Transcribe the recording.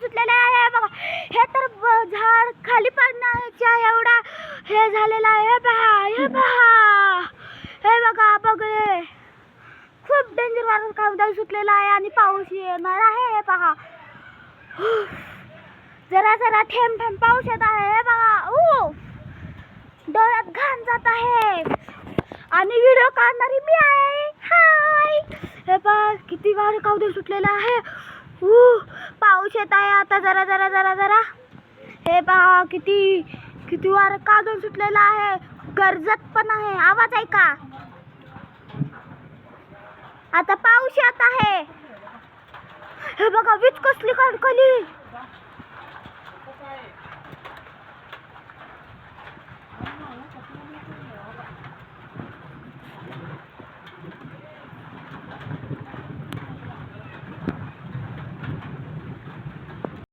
सुटलेलं आहे बघा. हे तर झाड खाली पडण्याच्या एवढा हे झालेला आहे. हे पहा, हे पहा, हे बघा बघले. खूप डेंजर वारा कावदाळ सुटलेला आहे आणि पाऊस येणार आहे. हे पहा, जरा जरा थेंब थेंब पाऊस येत आहे. हे बघा, डोळ्यात घाण जात आहे आणि व्हिडिओ काढणारी मी आहे. हाय, हे पहा किती वारा कावदाळ सुटलेला आहे. पाऊस येत आहे आता जरा जरा जरा जरा. हे पहा किती किती वारा कावदाळ सुटलेला आहे. गरजत पण आहे. आवाज ऐका. आता पाऊस येत आहे. हे बघा वीज कसली कडकली.